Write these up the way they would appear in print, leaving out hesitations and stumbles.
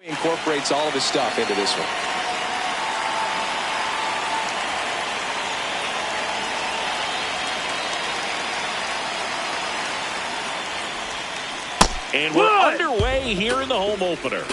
He incorporates all of his stuff into this one. And we're underway here in the home opener.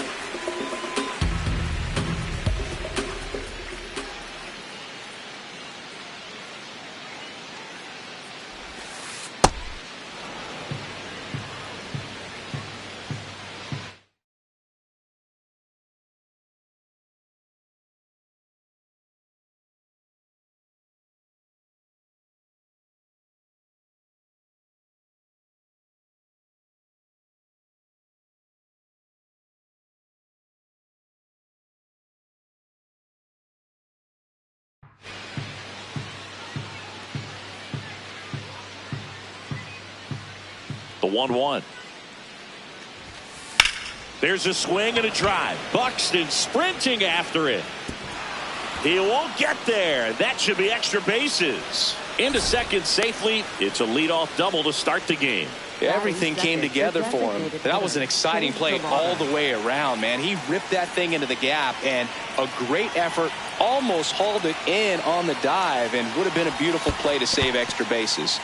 The 1-1. There's a swing and a drive. Buxton sprinting after it. He won't get there. That should be extra bases. Into second safely. It's a leadoff double to start the game. Everything came together for him. That was an exciting play all the way around, man. He ripped that thing into the gap, and a great effort, almost hauled it in on the dive, and would have been a beautiful play to save extra bases.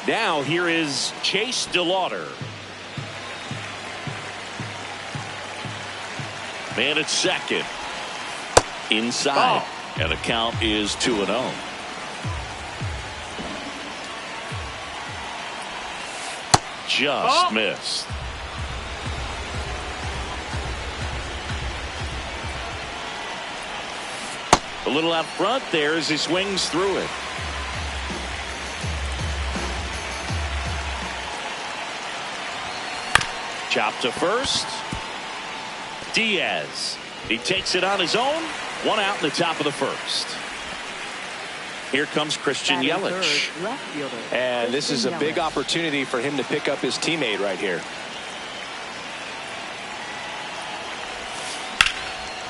Now here is Chase DeLauder. Man at second. Inside. And the count is 2-0. Just missed. A little out front there as he swings through it. Chop to first. Diaz. He takes it on his own. One out in the top of the first. Here comes Christian Yelich. And this is a big opportunity for him to pick up his teammate right here.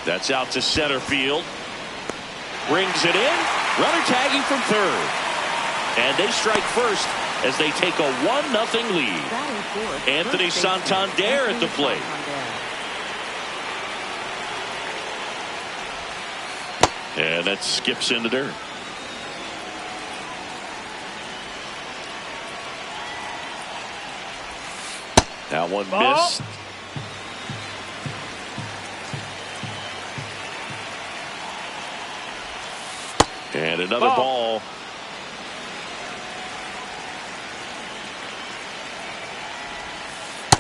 That's out to center field. Brings it in. Runner tagging from third. And they strike first as they take a 1-0 lead. Anthony Santander at the plate. And that skips into dirt. That one missed. And another ball.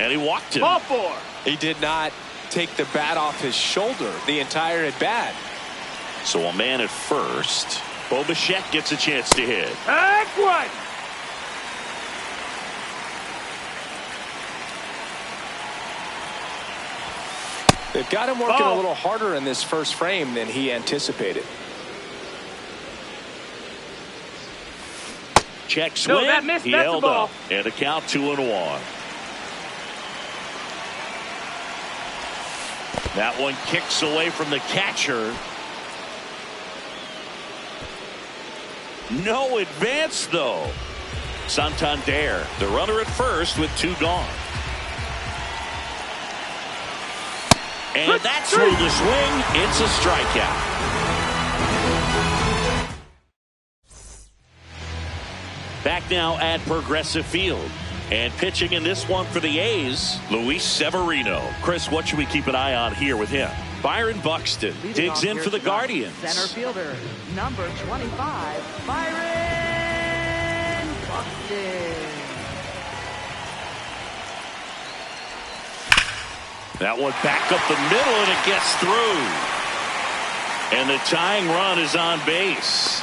And he walked him. Ball four. He did not take the bat off his shoulder the entire at bat. So a man at first. Bo Bichette gets a chance to hit. Back one. They've got him working a little harder in this first frame than he anticipated. Check swing. That missed. He That's held the ball. up. And a count 2-1. That one kicks away from the catcher. No advance, though. Santander, the runner at first with 2 gone. And that's through the swing. It's a strikeout. Back now at Progressive Field. And pitching in this one for the A's, Luis Severino. Chris, what should we keep an eye on here with him? Byron Buxton digs in for the Guardians. Center fielder, number 25, Byron Buxton. That one back up the middle, and it gets through. And the tying run is on base.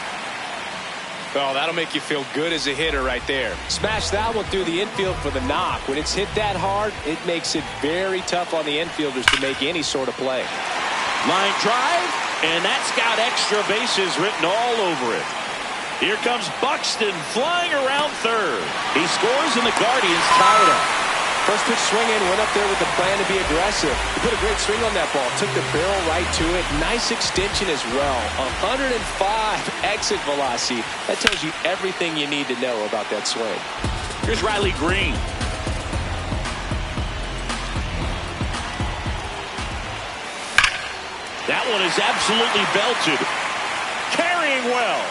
Well, that'll make you feel good as a hitter right there. Smash that one through the infield for the knock. When it's hit that hard, it makes it very tough on the infielders to make any sort of play. Line drive, and that's got extra bases written all over it. Here comes Buxton flying around third. He scores, and the Guardians tie it up. First pitch swinging, went up there with the plan to be aggressive. He put a great swing on that ball, took the barrel right to it. Nice extension as well. 105 exit velocity. That tells you everything you need to know about that swing. Here's Riley Green. That one is absolutely belted. Carrying well.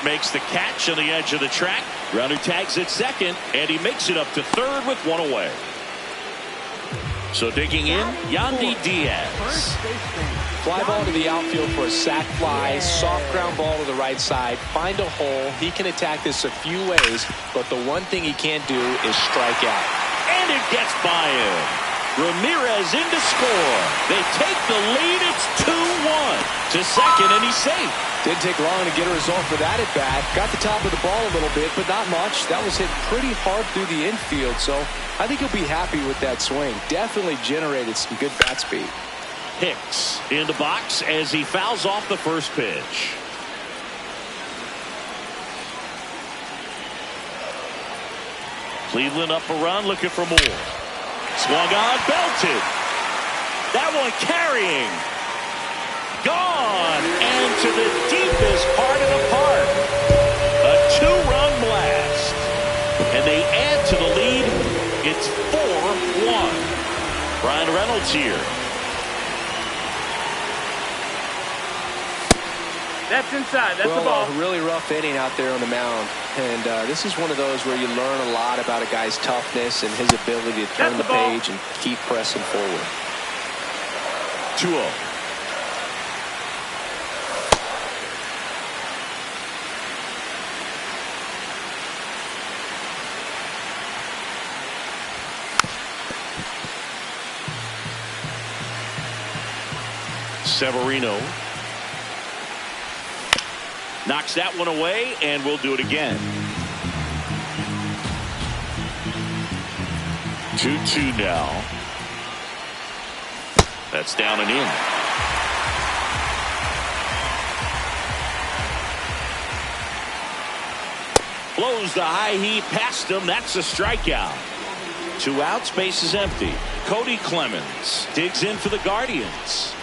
Makes the catch on the edge of the track. Runner tags at second, and he makes it up to third with one away. So digging in, Yandy Diaz. Fly ball to the outfield for a sac fly. Soft ground ball to the right side. Find a hole. He can attack this a few ways, but the one thing he can't do is strike out. And it gets by him. Ramirez in to score. They take the lead. It's 2-1 to second, and he's safe. Didn't take long to get a result for that at bat. Got the top of the ball a little bit, but not much. That was hit pretty hard through the infield, so I think he'll be happy with that swing. Definitely generated some good bat speed. Hicks in the box as he fouls off the first pitch. Cleveland up a run, looking for more. Swung on, belted. That one carrying. Gone. And to the deepest part of the park. A two-run blast. And they add to the lead. It's 4-1. Brian Reynolds here. That's inside. That's the ball. A really rough inning out there on the mound. And this is one of those where you learn a lot about a guy's toughness and his ability to turn the page and keep pressing forward. 2-0. Severino knocks that one away, and we'll do it again. 2-2 now. That's down and in. Blows the high heat past him. That's a strikeout. 2 outs, base is empty. Cody Clemens digs in for the Guardians.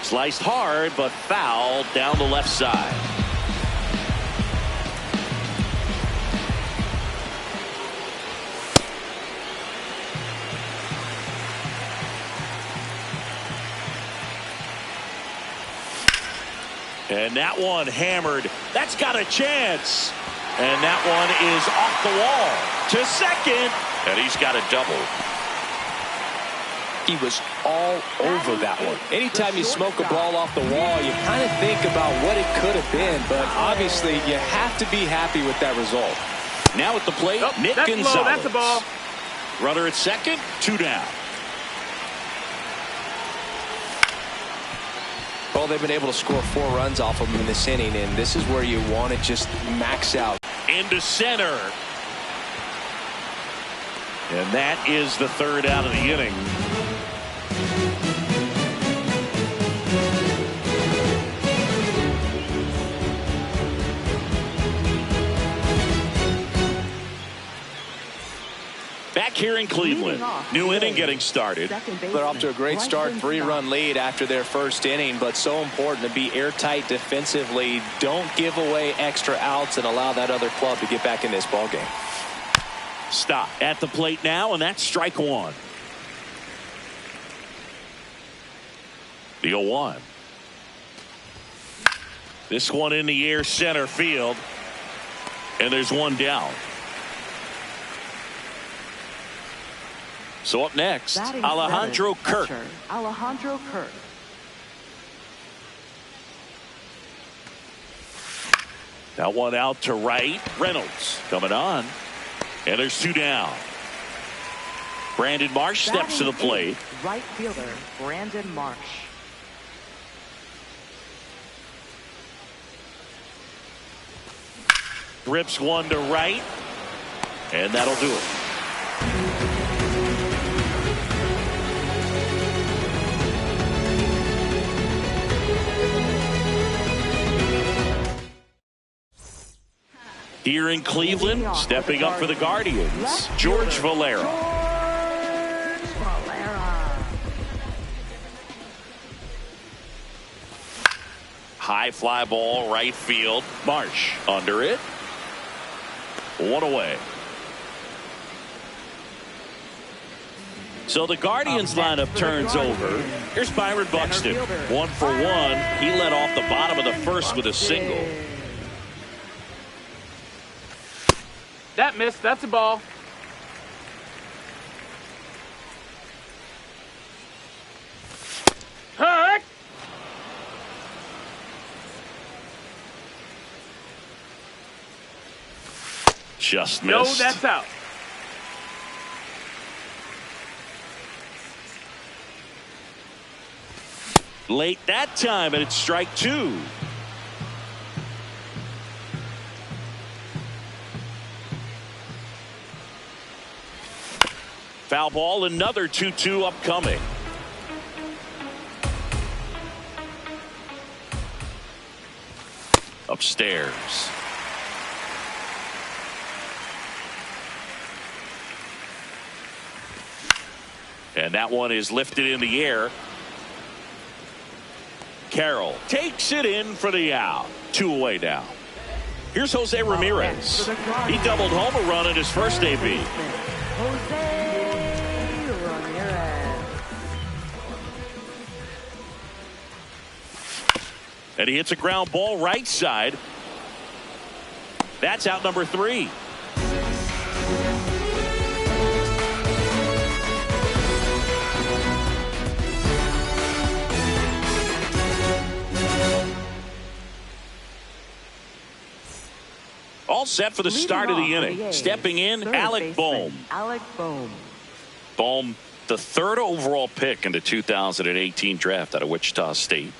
Sliced hard, but foul down the left side. And that one hammered. That's got a chance. And that one is off the wall to second. And he's got a double. He was all over that one. Anytime you smoke a ball off the wall, you kind of think about what it could have been, but obviously you have to be happy with that result. Now at the plate, Nick Gonzalez. Low, that's a ball. Runner at second, 2 down. Well, they've been able to score 4 runs off of him in this inning, and this is where you want to just max out. Into center. And that is the 3rd out of the inning. Back here in Cleveland. New inning getting started. They're off to a great start. 3-run lead after their first inning, but so important to be airtight defensively. Don't give away extra outs and allow that other club to get back in this ballgame. Stop at the plate now, and that's strike 1. The 0-1. This one in the air, center field. And there's one down. So up next, Alejandro Kirk. Alejandro Kirk. That one out to right. Reynolds coming on. And there's 2 down. Brandon Marsh steps to the plate. Right fielder Brandon Marsh. Rips one to right. And that'll do it. Here in Cleveland, stepping up for the Guardians, George Valera. High fly ball, right field. Marsh under it. 1 away. So the Guardians lineup turns over. Here's Byron Buxton. 1 for 1. He led off the bottom of the first with a single. That missed. That's a ball. Heck! Just missed. No, that's out. Late that time, and it's strike 2. Foul ball, another 2-2 upcoming. Upstairs. And that one is lifted in the air. Carroll takes it in for the out. 2 away now. Here's Jose Ramirez. He doubled home a run in his first AB. Jose Ramirez. And he hits a ground ball right side. That's out number 3. All set for the start of the inning. Stepping in, Alec Bohm. Alec Bohm. Bohm, the 3rd overall pick in the 2018 draft out of Wichita State.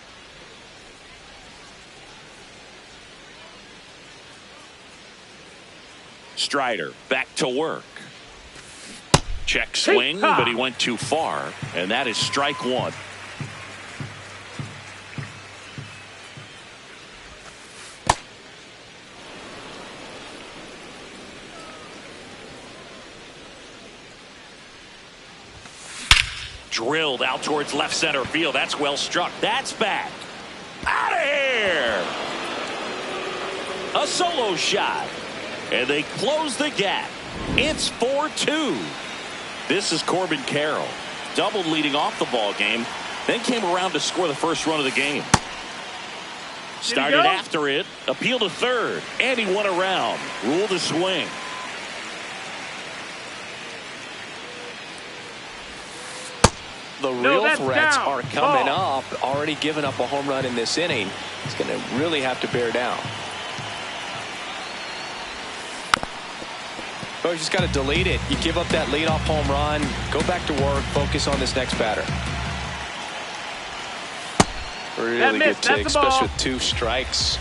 Strider back to work. Check swing, but he went too far, and that is strike 1. Drilled out towards left center field. That's well struck. That's back. Out of here. A solo shot. And they close the gap. It's 4-2. This is Corbin Carroll. Doubled leading off the ball game. Then came around to score the first run of the game. Started after it. Appealed to third. And he went around. Ruled a swing. The real threats are coming up. Already given up a home run in this inning. He's going to really have to bear down. Oh, you just got to delete it. You give up that leadoff home run. Go back to work. Focus on this next batter. Really good take, especially with 2 strikes.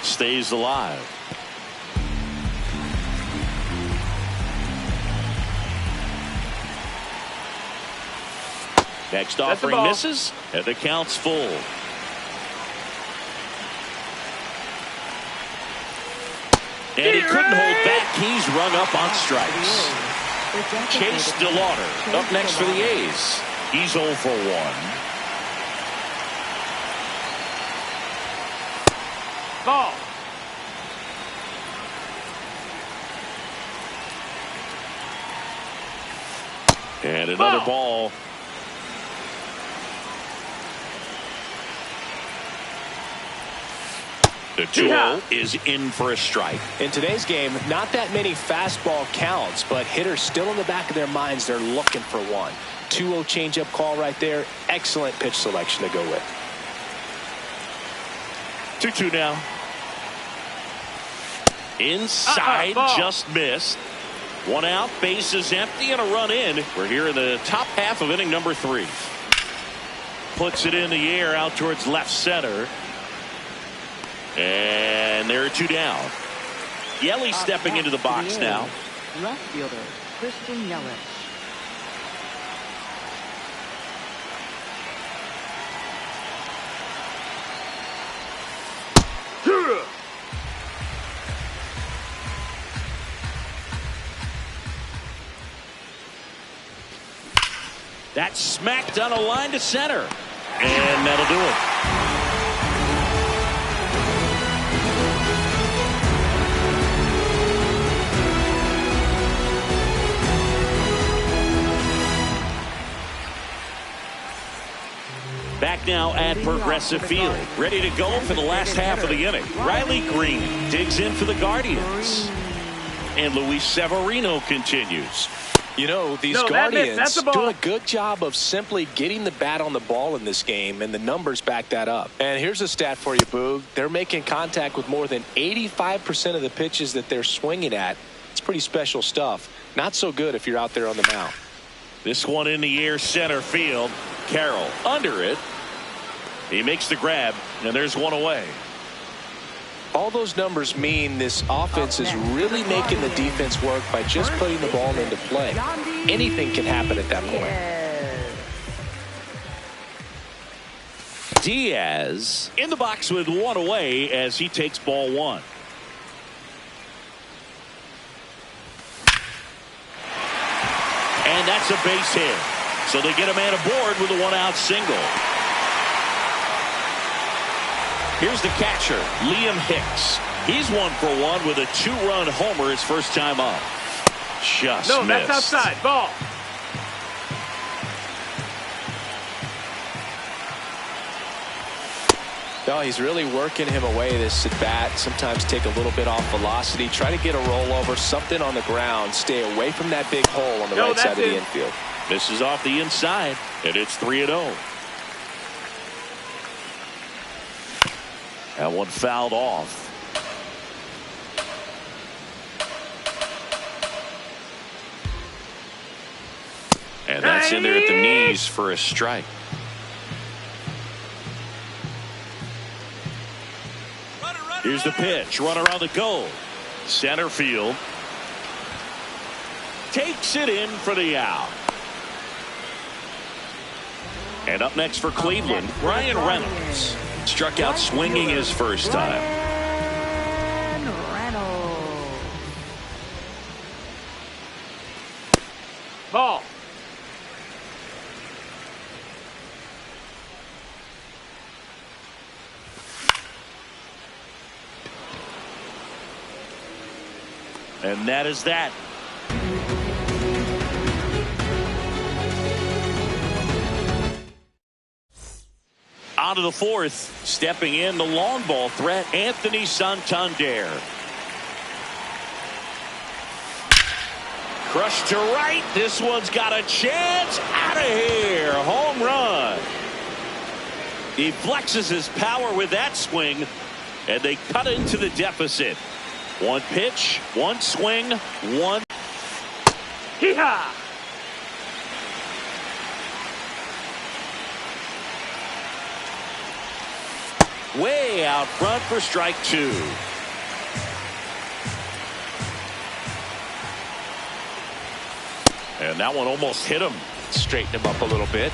Stays alive. Next offering misses, and the count's full. And he couldn't hold back. He's rung up on strikes. Chase DeLauder up next for the A's. He's 0 for 1. Ball. And another ball. The 2-0 is in for a strike. In today's game, not that many fastball counts, but hitters still in the back of their minds, they're looking for one. 2-0 changeup call right there. Excellent pitch selection to go with. 2-2 now. Inside, just missed. 1 out, base is empty, and a run in. We're here in the top half of inning number 3. Puts it in the air out towards left center. And there are 2 down. Yelich stepping into the box now. Left fielder, Christian Yelich. That's smacked on a line to center. And that'll do it. back now at Progressive Field. Ready to go for the last half of the inning. Riley Green digs in for the Guardians. And Luis Severino continues. You know, these No, Guardians that's a ball. doing a good job of simply getting the bat on the ball in this game, and the numbers back that up. And here's a stat for you, Boog. They're making contact with more than 85% of the pitches that they're swinging at. It's pretty special stuff. Not so good if you're out there on the mound. This one in the air, center field. Carroll under it. He makes the grab, and there's one away. All those numbers mean this offense is really making the defense work by just putting the ball into play. Anything can happen at that point. Diaz in the box with one away as he takes ball one. And that's a base hit. So they get a man aboard with a one-out single. Here's the catcher, Liam Hicks. He's 1 for 1 with a 2-run homer his first time up. Just No, missed. that's outside. Ball. No, he's really working him away this at bat. Sometimes take a little bit off velocity. Try to get a rollover, something on the ground. Stay away from that big hole on the right side of the infield. This is off the inside, and it's 3-0. That one fouled off. And that's in there at the knees for a strike. Here's the pitch. Runner on the go. Center field. Takes it in for the out. And up next for Cleveland, Ryan Reynolds. Struck out swinging his first time. Ball. And that is that. On to the fourth. Stepping in the long ball threat, Anthony Santander. Crushed to right. This one's got a chance. Out of here. Home run. He flexes his power with that swing, and they cut into the deficit. One pitch, one swing, one. Hee-haw. Way out front for strike two. And that one almost hit him. Straighten him up a little bit.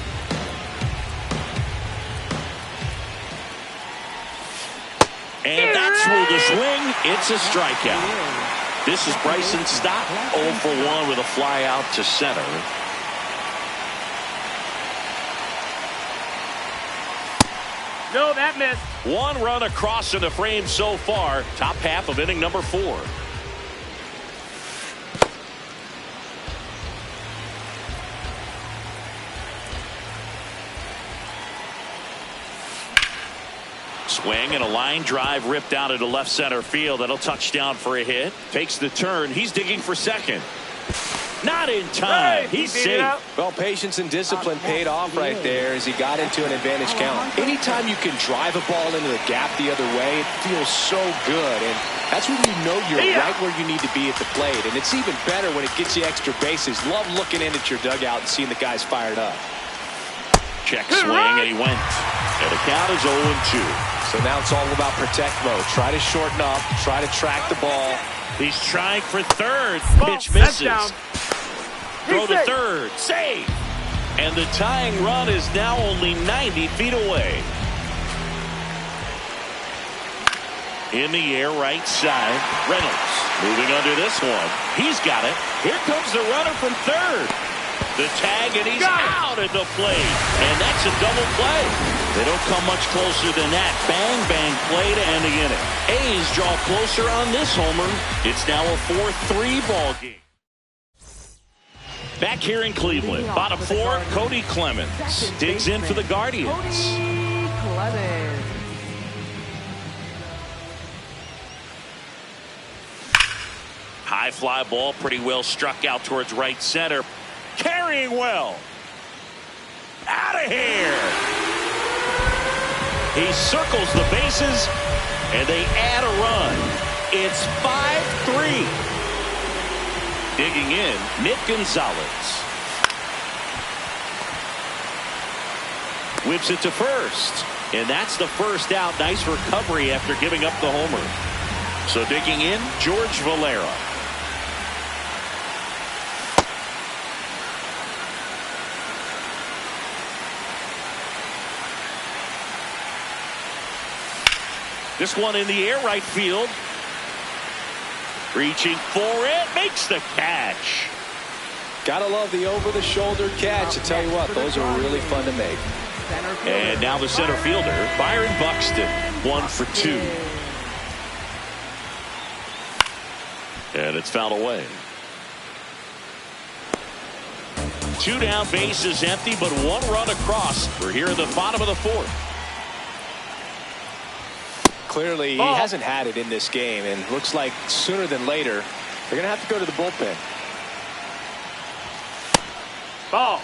And that's through the swing. It's a strikeout. This is Bryson Stott, 0 for 1 with a fly out to center. No, that missed. One run across in the frame so far. Top half of inning number 4. Swing and a line drive ripped out into left center field. That'll touch down for a hit. Takes the turn. He's digging for second. Not in time. Hey, He's safe. Well, patience and discipline paid off right there as he got into an advantage count. Anytime you can drive a ball into the gap the other way, it feels so good. And that's when you know you're right where you need to be at the plate. And it's even better when it gets you extra bases. Love looking in at your dugout and seeing the guys fired up. Check swing, and he went. And the count is 0-2. So now it's all about protect mode. Try to shorten up. Try to track the ball. He's trying for third. Ball. Pitch misses. Down. Throw to third. Save. And the tying run is now only 90 feet away. In the air, right side. Reynolds moving under this one. He's got it. Here comes the runner from third. The tag, and he's out at the plate. And that's a double play. They don't come much closer than that. Bang, bang play to end the inning. A's draw closer on this homer. It's now a 4-3 ball game. Back here in Cleveland, bottom 4, Cody Clemens digs in for the Guardians. Juarez. High fly ball, pretty well struck out towards right center. Carrying well. Out of here. He circles the bases, and they add a run. It's 5-3. Digging in, Nick Gonzalez. Whips it to first. And that's the first out. Nice recovery after giving up the homer. So digging in, George Valera. This one in the air, right field. Reaching for it, makes the catch. Gotta love the over-the-shoulder catch. I tell you what, those are really fun to make. And now the center fielder, Byron Buxton, 1 for 2. And it's fouled away. 2 down, bases empty, but 1 run across. We're here at the bottom of the 4th. Clearly, he hasn't had it in this game, and looks like sooner than later, they're going to have to go to the bullpen. Ball.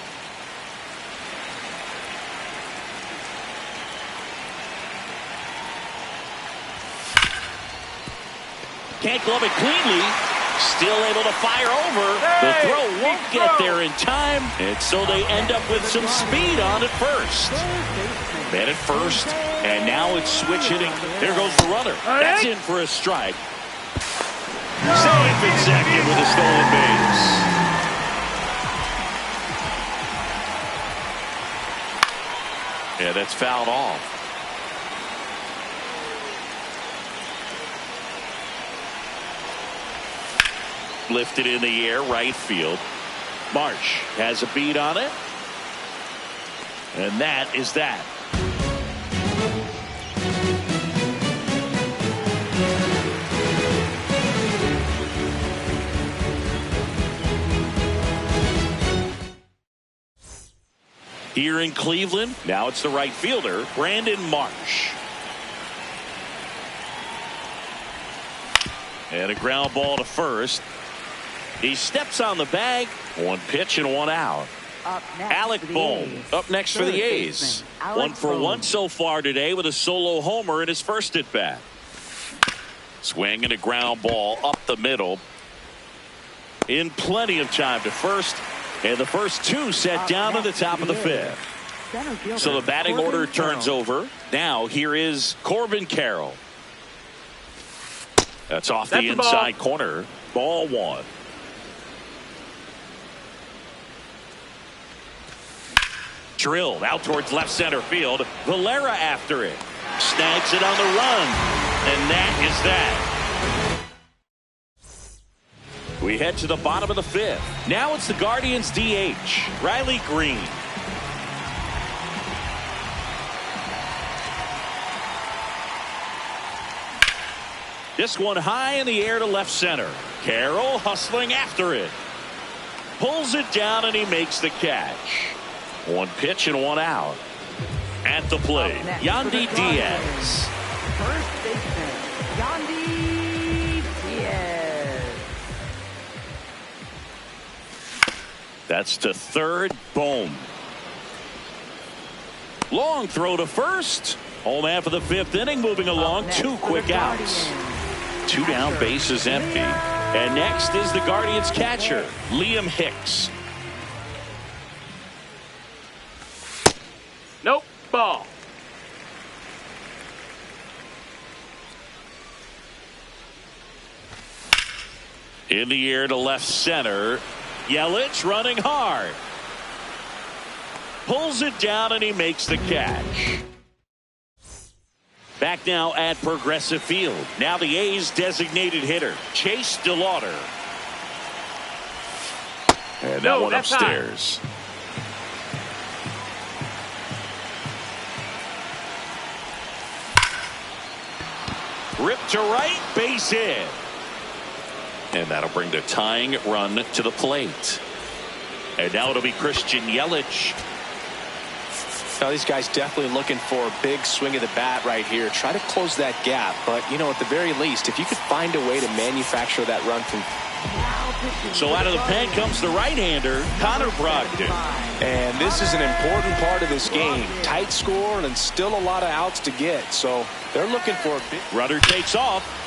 Can't glove it cleanly. Still able to fire over. The throw won't get there in time, and so they end up with some speed on at first. Man at first, and now it's switch hitting. There goes the runner. That's in for a strike. Safe at second with a stolen base. Yeah, that's fouled off. Lifted in the air, right field. Marsh has a beat on it. And that is that. Here in Cleveland, now it's the right fielder, Brandon Marsh. And a ground ball to first. He steps on the bag. 1 pitch and 1 out. Alec Bohm up next for the A's. 1 for 1 so far today with a solo homer in his first at bat. Swing and a ground ball up the middle. In plenty of time to first. And the first 2 set down in the top of the 5th. So the batting order turns over. Now here is Corbin Carroll. That's off the inside corner. Ball 1. Drilled out towards left center field. Valera after it. Snags it on the run. And that is that. We head to the bottom of the 5th. Now it's the Guardians DH, Riley Green. This one high in the air to left center. Carroll hustling after it. Pulls it down and he makes the catch. 1 pitch and 1 out. At the plate, Yandy Diaz. First baseman, Yandy Diaz. That's to third. Boom. Long throw to first. Home half of the 5th inning, moving along. 2 quick outs. 2 down, bases empty. And next is the Guardians catcher, Liam Hicks. Nope. Ball. In the air to left center. Yelich running hard. Pulls it down and he makes the catch. Back now at Progressive Field. Now the A's designated hitter, Chase DeLauder. And that one upstairs. Rip to right, base hit. And that'll bring the tying run to the plate. And now it'll be Christian Yelich. Now, these guys definitely looking for a big swing of the bat right here. Try to close that gap. But, you know, at the very least, if you could find a way to manufacture that run from... So out of the pen comes the right-hander, Connor Brogdon. And this is an important part of this game. Tight score and still a lot of outs to get. So they're looking for a big... Runner takes off.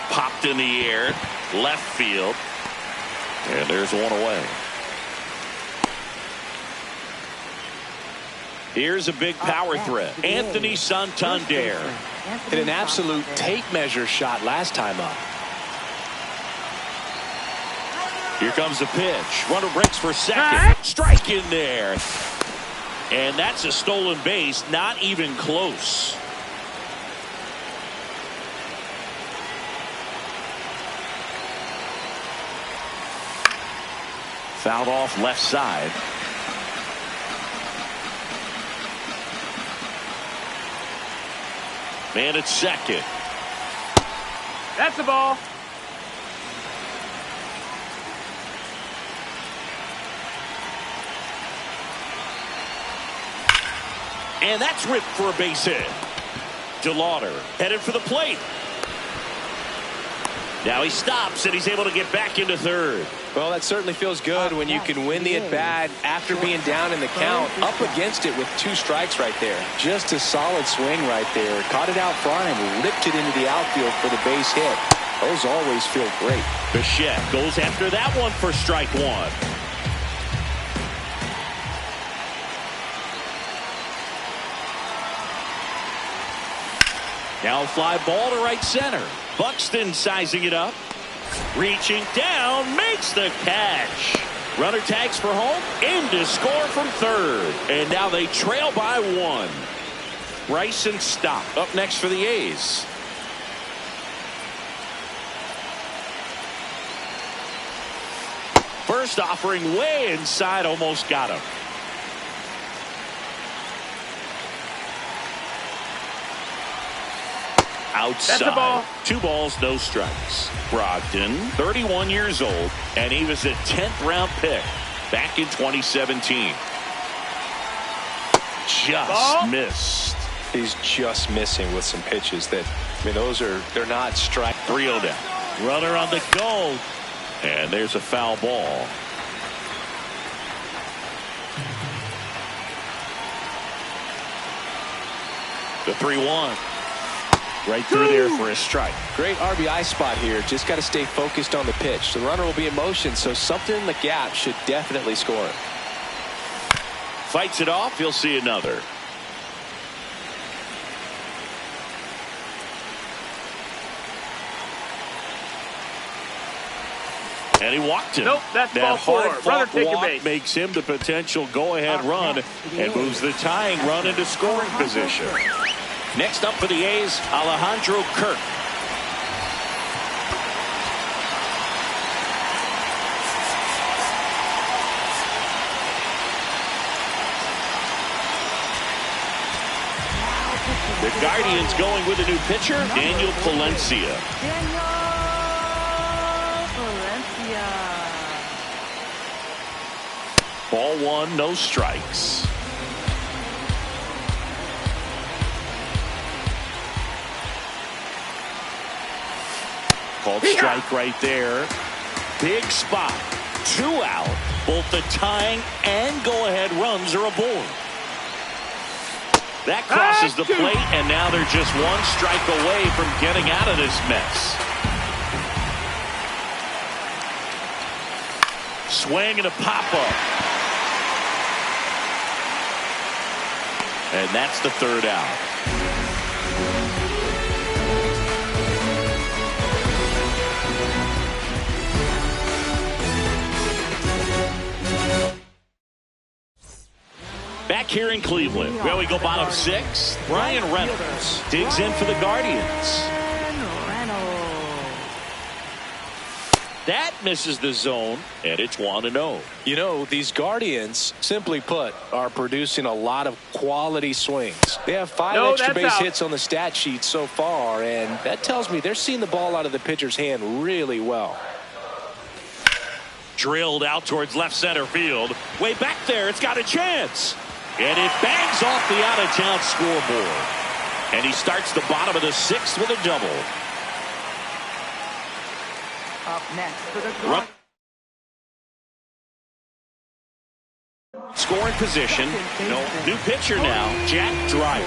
Popped in the air, left field, and there's one away. Here's a big power threat. Anthony Santander. Hit an absolute tape measure shot last time up. Here comes the pitch. Runner breaks for second. Strike in there. And that's a stolen base, not even close. Fouled off left side. Man at second. That's the ball. And that's ripped for a base hit. DeLauder headed for the plate. Now he stops and he's able to get back into third. Well, that certainly feels good when you can win the at-bat after being down in the count, up against it with 2 strikes right there. Just a solid swing right there. Caught it out front and ripped it into the outfield for the base hit. Those always feel great. Bichette goes after that one for strike 1. Now a fly ball to right center. Buxton sizing it up. Reaching down, makes the catch. Runner tags for home, in to score from third. And now they trail by 1. Bryson Stott up next for the A's. First offering way inside, almost got him. Outside. That's a ball. 2 balls, no strikes. Brogdon, 31 years old, and he was a 10th round pick back in 2017. Just missed. He's just missing with some pitches that, I mean, they're not strike. 3-0 down. Runner on the go. And there's a foul ball. The 3-1. Right through there for a strike. Great RBI spot here. Just got to stay focused on the pitch. The runner will be in motion, so something in the gap should definitely score. Fights it off. He'll see another. And he walked him. Nope, that's that ball 4. Runner hard-fought take a walk base. makes him the potential go-ahead run and moves the tying run into scoring position. Next up for the A's, Alejandro Kirk. The Guardians going with a new pitcher, Daniel Palencia. Ball 1, no strikes. Called strike right there. Big spot. 2 out. Both the tying and go-ahead runs are aboard. That crosses the plate, and now they're just 1 strike away from getting out of this mess. Swing and a pop-up. And that's the 3rd out. Back here in Cleveland, where we go bottom 6, Brian Reynolds digs in for the Guardians. That misses the zone, and it's 1-0. You know, these Guardians, simply put, are producing a lot of quality swings. They have 5 extra base hits on the stat sheet so far, and that tells me they're seeing the ball out of the pitcher's hand really well. Drilled out towards left center field. Way back there, it's got a chance. And it bangs off the out-of-town scoreboard. And he starts the bottom of the 6th with a double. Up next for the scoring position. No, new pitcher now, Jack Dreyer.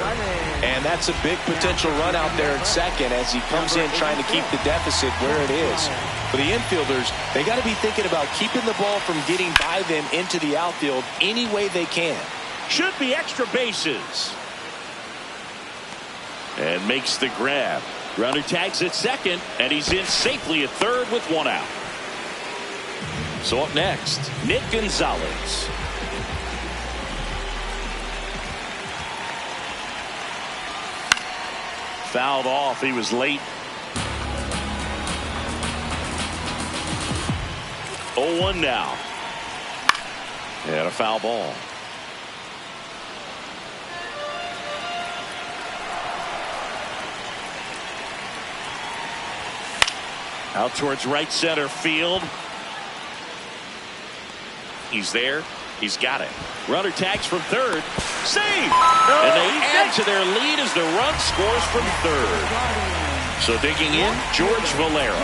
And that's a big potential run out there at second as he comes in trying to keep the deficit where it is. For the infielders, they got to be thinking about keeping the ball from getting by them into the outfield any way they can. Should be extra bases. And makes the grab. Runner tags at second, and he's in safely at third with 1 out. So up next, Nick Gonzalez. Fouled off. He was late. 0-1 now. And a foul ball. Out towards right center field. He's there. He's got it. Runner tags from third. Save! And they add to their lead as the run scores from third. So digging in, George Valera.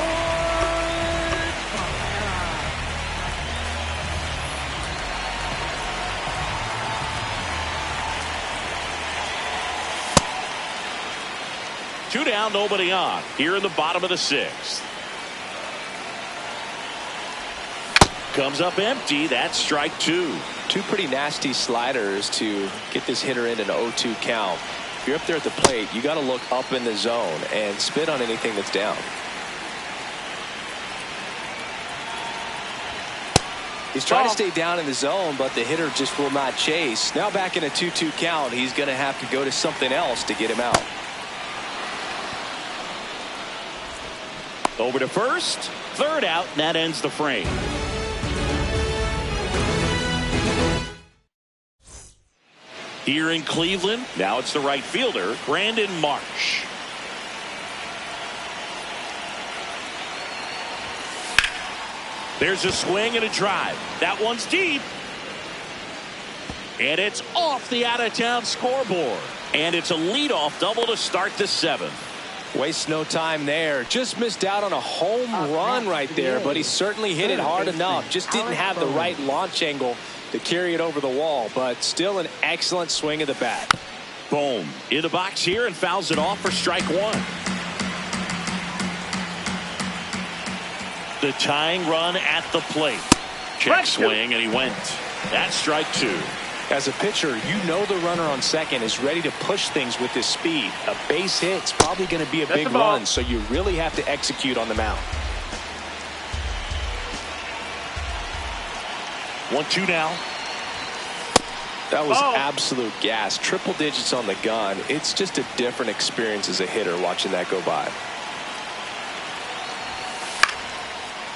Two down, nobody on. Here in the bottom of the 6th. Comes up empty. That's strike 2. 2 pretty nasty sliders to get this hitter in an 0-2 count. If you're up there at the plate, you got to look up in the zone and spit on anything that's down. He's trying to stay down in the zone, but the hitter just will not chase. Now back in a 2-2 count, he's going to have to go to something else to get him out. Over to first. Third out, and that ends the frame. Here in Cleveland, now it's the right fielder, Brandon Marsh. There's a swing and a drive. That one's deep. And it's off the out-of-town scoreboard. And it's a leadoff double to start the 7th. Waste no time there. Just missed out on a home run right there, but he certainly hit it hard enough. Just didn't have the right launch angle to carry it over the wall, but still an excellent swing of the bat. Boom. In the box here and fouls it off for strike 1. The tying run at the plate. Check swing, and he went. That's strike 2. As a pitcher, you know the runner on second is ready to push things with his speed. A base hit's probably going to be a big run, so you really have to execute on the mound. 1-2 now. That was absolute gas. Triple digits on the gun. It's just a different experience as a hitter watching that go by.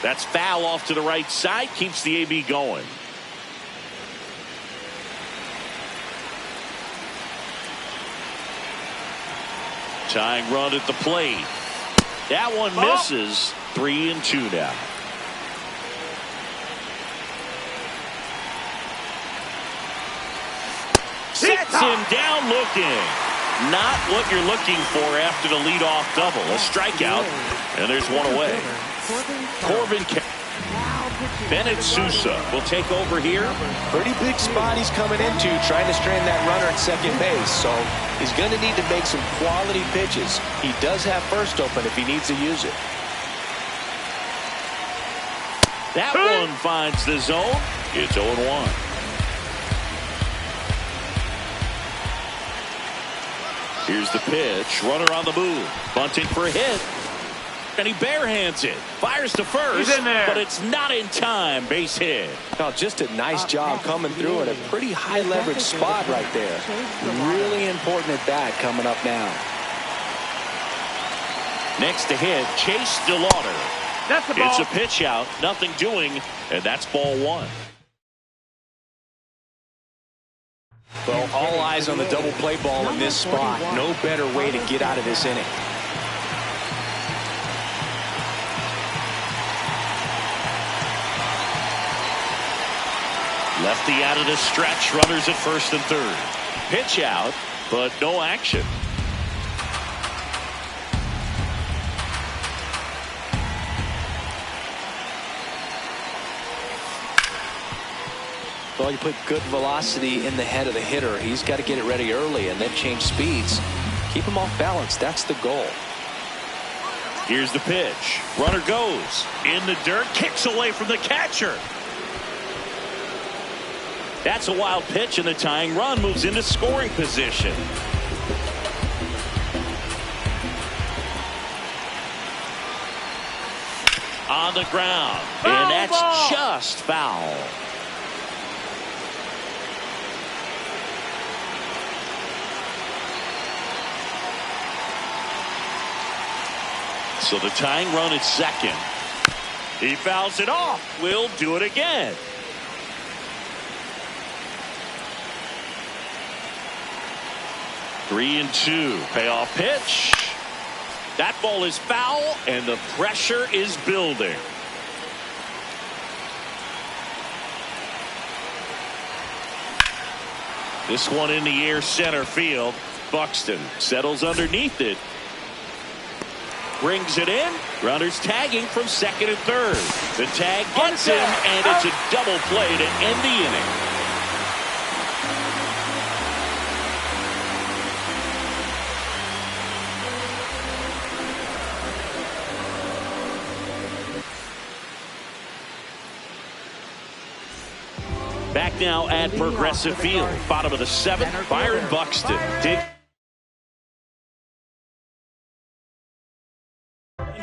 That's foul off to the right side. Keeps the AB going. Tying run at the plate. That one misses. 3-2 now. Sets him down looking. Not what you're looking for after the leadoff double. A strikeout, and there's one away. Corbin Bennett Sousa will take over here. Pretty big spot he's coming into, trying to strand that runner at second base. So he's going to need to make some quality pitches. He does have first open if he needs to use it. That one finds the zone. It's 0-1. Here's the pitch. Runner on the move. Bunting for a hit. And he barehands it. Fires to first. But it's not in time. Base hit. Now, just a nice job coming through in a pretty high leverage spot right there. Really important at bat coming up now. Next to hit, Chase DeLauder. That's the ball. It's a pitch out, nothing doing, and that's ball one. Well, all eyes on the double play ball in this spot. No better way to get out of this inning. Lefty out of the stretch, runners at first and third. Pitch out, but no action. Well, you put good velocity in the head of the hitter. He's got to get it ready early and then change speeds. Keep him off balance. That's the goal. Here's the pitch. Runner goes in the dirt, kicks away from the catcher. That's a wild pitch, and the tying run moves into scoring position. On the ground, and that's just foul. So the tying run at second. He fouls it off. Will do it again. Three and two. Payoff pitch. That ball is foul, and the pressure is building. This one in the air, center field. Buxton settles underneath it. Brings it in. Runners tagging from second and third. The tag gets him, and it's a double play to end the inning. Back now at Progressive Field. Bottom of the seventh, Byron Buxton.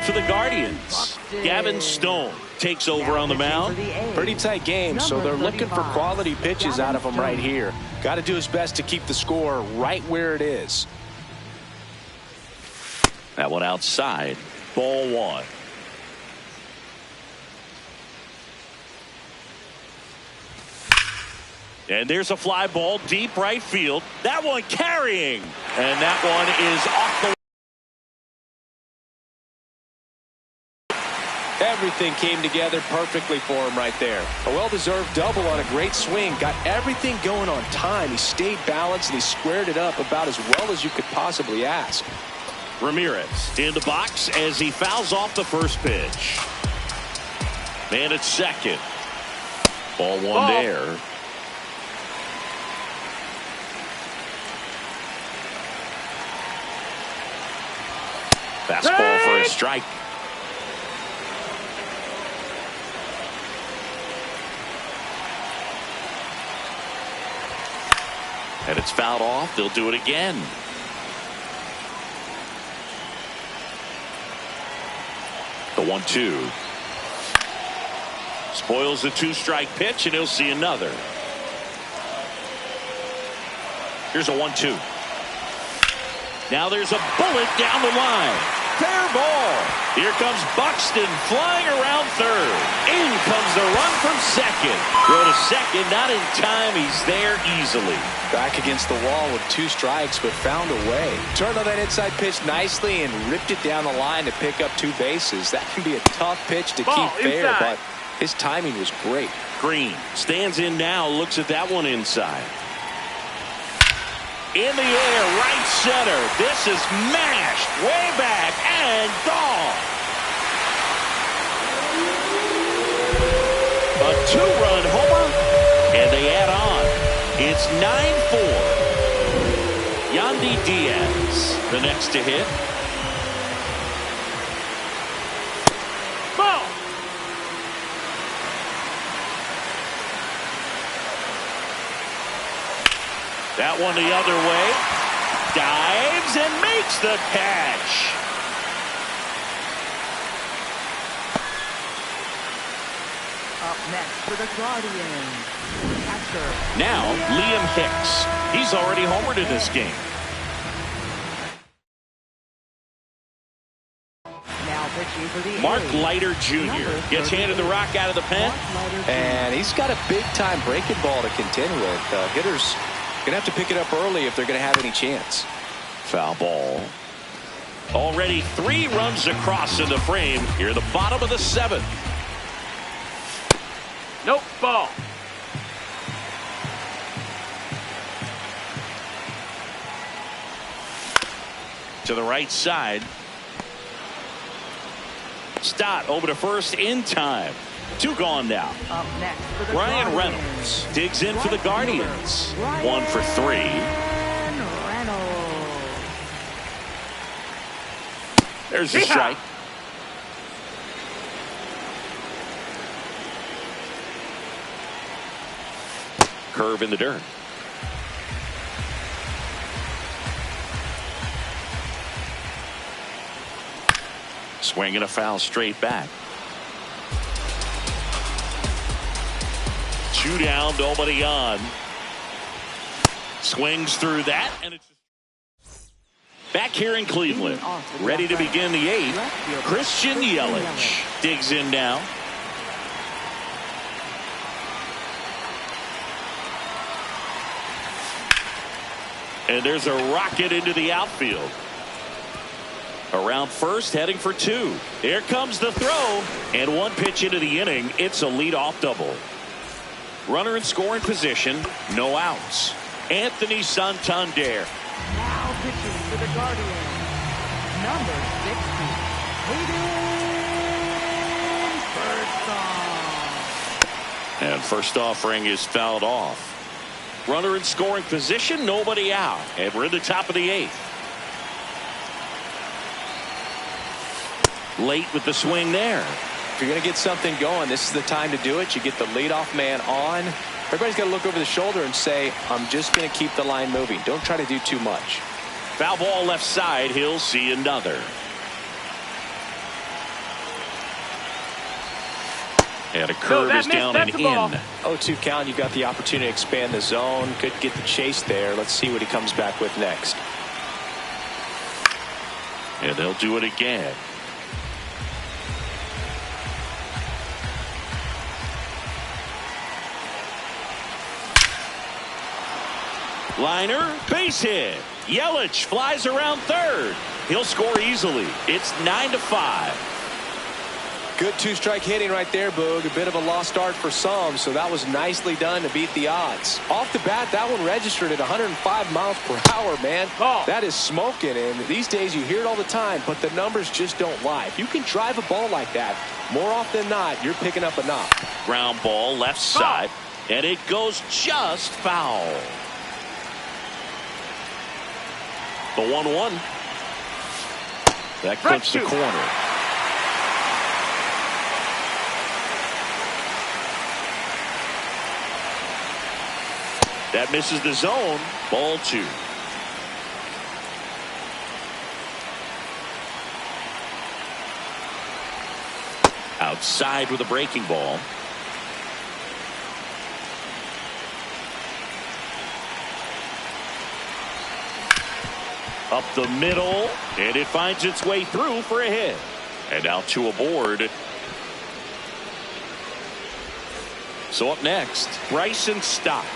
For the Guardians, Gavin Stone takes over on the mound. Pretty tight game, so they're looking for quality pitches out of him right here. Got to do his best to keep the score right where it is. That one outside. Ball one. And there's a fly ball deep right field. That one carrying. And that one is off the. Everything came together perfectly for him right there. A well-deserved double on a great swing. Got everything going on time. He stayed balanced and he squared it up about as well as you could possibly ask. Ramirez in the box as he fouls off the first pitch. Man at second. Ball one there. Fastball for a strike. And it's fouled off. They'll do it again. The 1-2. Spoils the two-strike pitch, and he'll see another. Here's a 1-2. Now there's a bullet down the line. Fair ball. Here comes Buxton flying around third. In comes the run from second. Throw to second, not in time. He's there easily. Back against the wall with two strikes, but found a way. Turned on that inside pitch nicely and ripped it down the line to pick up two bases. That can be a tough pitch to keep fair, but his timing was great. Green stands in now, looks at that one inside. In the air, right center. This is mashed way back and gone. A two-run homer, and they add on. It's 9-4. Yandy Diaz, the next to hit. Ball. That one the other way. Dives and makes the catch. Up next for the Guardians, catcher. Now Liam Hicks. He's already homered in this game. Now Pitching for the Mark A's. Leiter Jr. gets handed the rock out of the pen. Mark Leiter Jr. And he's got a big-time breaking ball to contend with. Hitters going to have to pick it up early if they're going to have any chance. Foul ball. Already 3 runs across in the frame. Here, the bottom of the 7th. Nope, ball. To the right side. Stott over to first in time. 2 gone now. Up next for the Ryan Guardians. Reynolds digs in for the Right Guardians. fielder, 1 for 3. Ryan Reynolds. There's a Yeehaw! strike. Curve in the dirt. Swinging a foul straight back. 2 down, nobody on. Swings through that, and it's back here in Cleveland. Ready to begin the 8th. Christian Yelich digs in now. And there's a rocket into the outfield. Around first, heading for 2. Here comes the throw. And 1 pitch into the inning. It's a leadoff double. Runner in scoring position. No outs. Anthony Santander. Now pitching for the Guardians. Number 60. Hayden Birdsong. And first offering is fouled off. Runner in scoring position. Nobody out. And we're in the top of the 8th. Late with the swing there. If you're going to get something going, this is the time to do it. You get the leadoff man on. Everybody's got to look over the shoulder and say, I'm just going to keep the line moving. Don't try to do too much. Foul ball left side. He'll see another. And a curve is down and in. 0-2 count. You've got the opportunity to expand the zone. Could get the chase there. Let's see what he comes back with next. And they'll do it again. Liner, base hit. Yelich flies around third. He'll score easily. It's 9-5. Good 2-strike hitting right there, Boog. A bit of a lost start for some, so that was nicely done to beat the odds. Off the bat, that one registered at 105 miles per hour, man. Ball. That is smoking, and these days you hear it all the time, but the numbers just don't lie. If you can drive a ball like that, more often than not, you're picking up a knock. Ground ball left side, and it goes just foul. The 1-1. That clips the corner. That misses the zone. Ball 2. Outside with a breaking ball. Up the middle, and it finds its way through for a hit. And out to a board. So up next, Bryson Stott.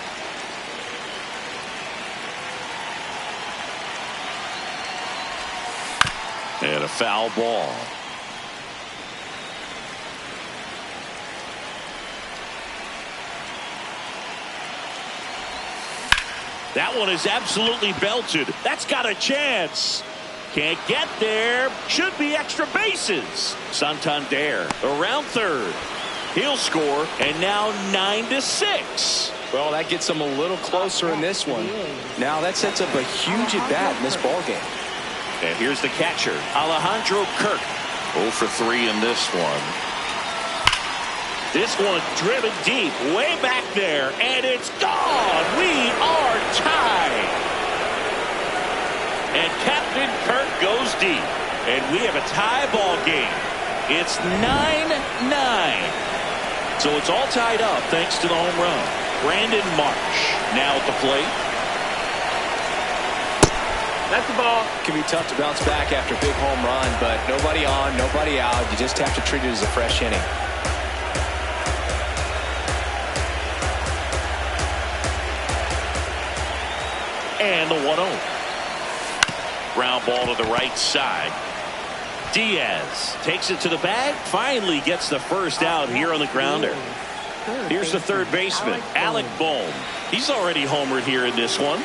And a foul ball. That one is absolutely belted. That's got a chance. Can't get there. Should be extra bases. Santander around third. He'll score, and now 9-6. Well, that gets them a little closer in this one. Now that sets up a huge at-bat in this ballgame. And here's the catcher, Alejandro Kirk. 0 for 3 in this one. This one driven deep, way back there, and it's gone. We are tied. And Captain Kirk goes deep, and we have a tie ball game. It's 9-9. So it's all tied up thanks to the home run. Brandon Marsh now at the plate. That's the ball. It can be tough to bounce back after a big home run, but nobody on, nobody out. You just have to treat it as a fresh inning. And the 1-0. Ground ball to the right side. Diaz takes it to the bag. Finally gets the first out here on the grounder. Here's the third baseman, Alec Bohm. He's already homered here in this one.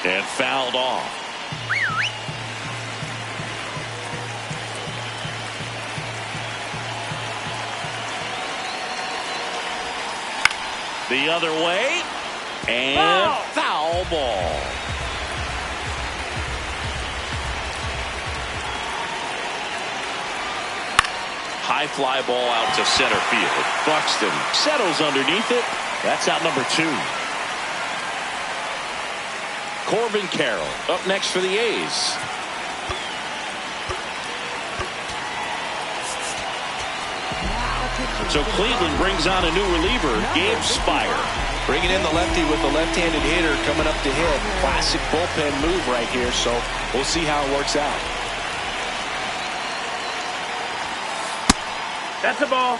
And fouled off. The other way. And foul ball. High fly ball out to center field. Buxton settles underneath it. That's out number 2. Corbin Carroll up next for the A's. So Cleveland brings on a new reliever, Gabe Spire. Bringing in the lefty with the left-handed hitter coming up to hit. Classic bullpen move right here, so we'll see how it works out. That's a ball.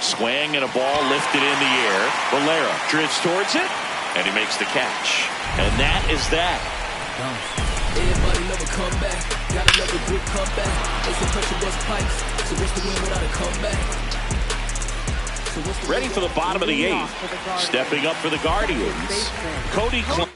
Swing and a ball lifted in the air. Valera drifts towards it, and he makes the catch. And that is that. Everybody love a comeback. Gotta love a good comeback. It's a pressure bust pipes. So what's the win without a comeback? Ready for the bottom of the 8th. Stepping up for the Guardians, Cody Klein.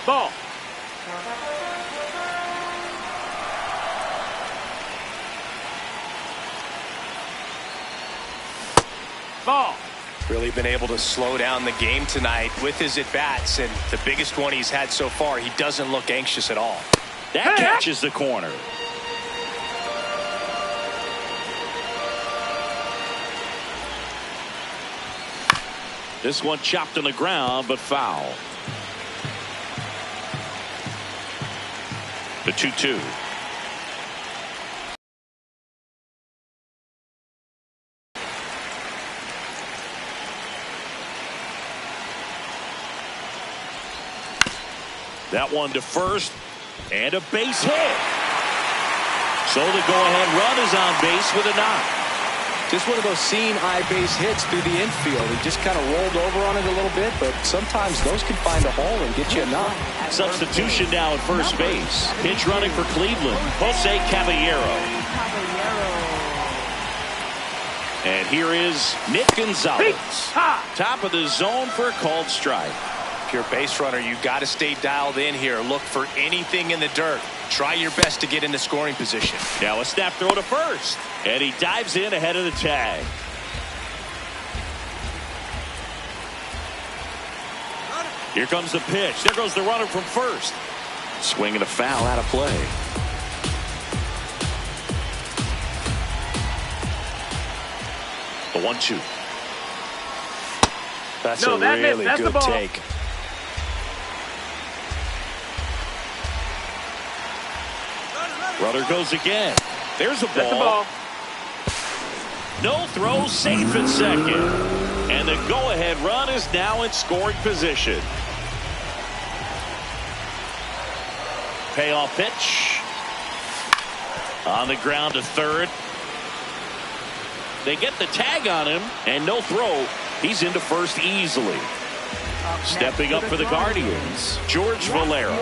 Ball. Ball. Really been able to slow down the game tonight with his at-bats, and the biggest one he's had so far, he doesn't look anxious at all. That catches the corner. This one chopped on the ground, but foul. The 2-2. That one to first, and a base hit. So the go-ahead run is on base with a knock. Just one of those seeing eye base hits through the infield. He just kind of rolled over on it a little bit, but sometimes those can find a hole and get you a knock. Substitution now at first base. Pitch running for Cleveland, Jose Caballero. And here is Nick Gonzalez. Top of the zone for a called strike. If you're a base runner, you got to stay dialed in here. Look for anything in the dirt. Try your best to get in the scoring position. Now a snap throw to first. And he dives in ahead of the tag. Here comes the pitch. There goes the runner from first. Swing and a foul out of play. The 1-2. That's a really good take. Runner goes again. There's a ball. That's a ball. No throw, safe at second. And the go-ahead run is now in scoring position. Payoff pitch. On the ground to third. They get the tag on him, and no throw. He's into first easily. Stepping up for the Guardians, George Valera.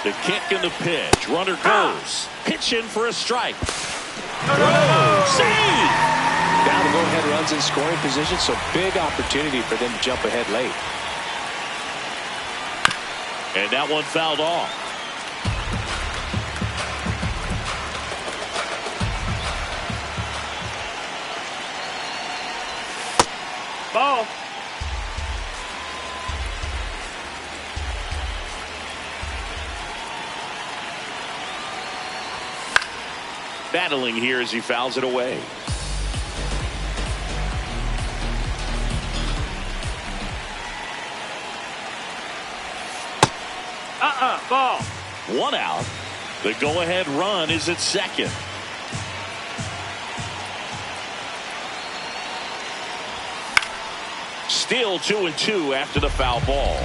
The kick and the pitch. Runner goes. Pitch in for a strike. Save! Now the go-ahead runs in scoring position, so big opportunity for them to jump ahead late. And that one fouled off. Ball. Battling here as he fouls it away. Ball. One out. The go-ahead run is at second. Still 2-2 after the foul ball.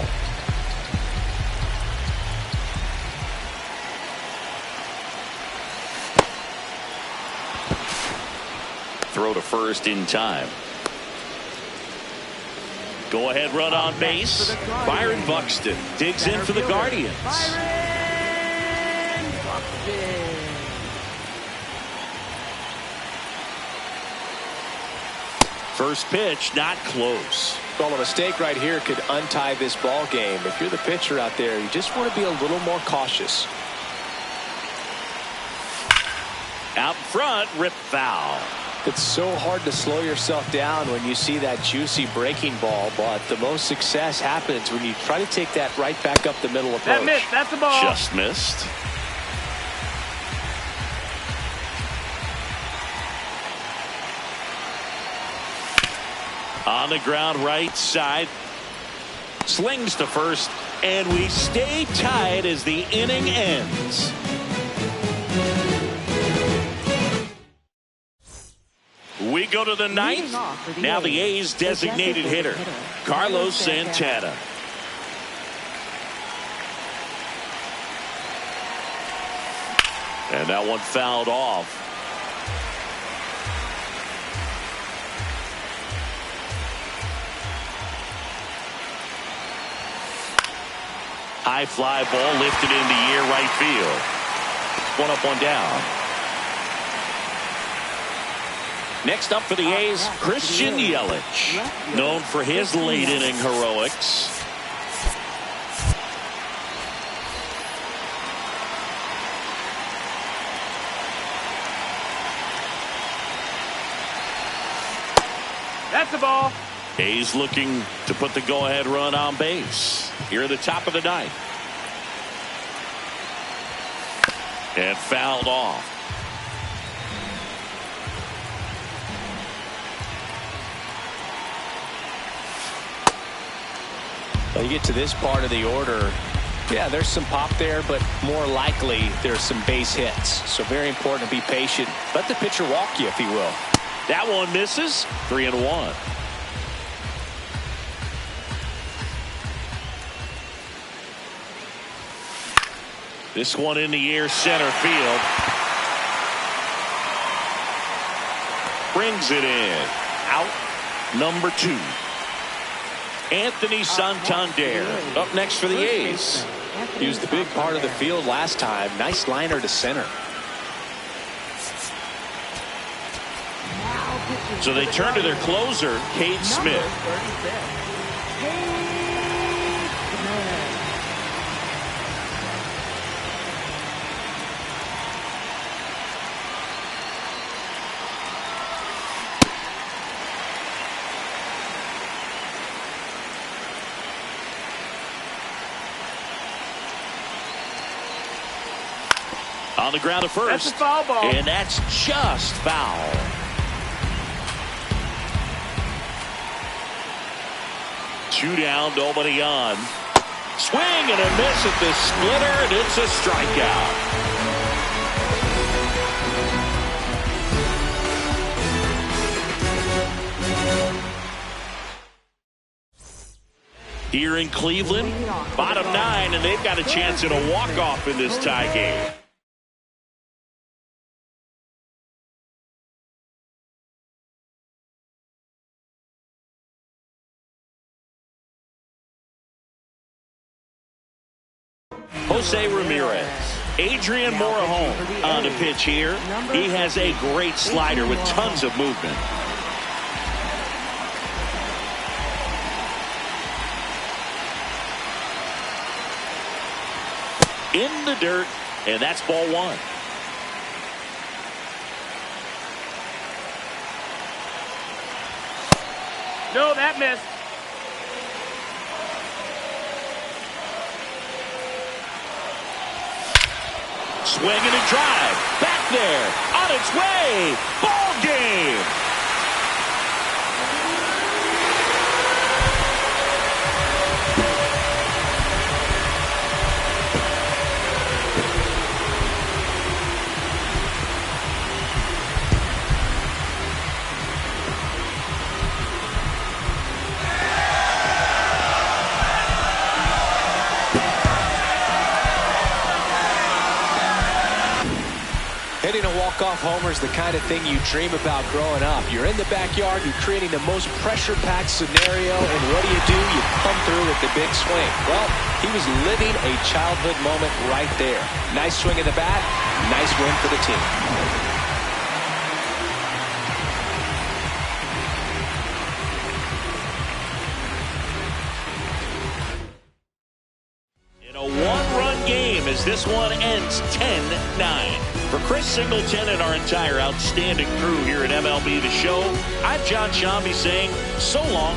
Throw to first in time. Go ahead run on base. Byron Buxton digs in for the Guardians. Byron Buxton. First pitch not close. Well, a mistake right here could untie this ball game. If you're the pitcher out there, you just want to be a little more cautious. Out front, rip foul. It's so hard to slow yourself down when you see that juicy breaking ball, but the most success happens when you try to take that right back up the middle approach. That missed. That's the ball. Just missed. On the ground right side. Slings to first, and we stay tied as the inning ends. We go to the ninth. Now the A's designated hitter, Carlos Santana. And that one fouled off. High fly ball lifted in the air right field. One up, one down. Next up for the A's, Christian Yelich, known for his late inning heroics. That's the ball. A's looking to put the go-ahead run on base here at the top of the ninth. And fouled off. Well, you get to this part of the order, yeah, there's some pop there, but more likely there's some base hits. So very important to be patient. Let the pitcher walk you, if he will. That one misses. 3-1. This one in the air, center field. Brings it in. Out number 2. Anthony Santander up next for the A's. He was the big part of the field last time. Nice liner to center. So they turn to their closer, Cade Smith. On the ground at first. That's a foul ball. And that's just foul. Two down, nobody on. Swing and a miss at the splitter, and it's a strikeout. Here in Cleveland, bottom 9, and they've got a chance at a walk-off in this tie game. Jose Ramirez. Adrian Morejon on the pitch here. He has a great slider with tons of movement. In the dirt, and that's ball 1. No, that missed. Swing and a drive. Back there. On its way. Ball game. Hitting a walk-off homer is the kind of thing you dream about growing up. You're in the backyard, you're creating the most pressure-packed scenario, and what do? You come through with the big swing. Well, he was living a childhood moment right there. Nice swing of the bat, nice win for the team. In a one-run game as this one ends 10-9. For Chris Singleton and our entire outstanding crew here at MLB The Show, I'm John Shambi saying so long.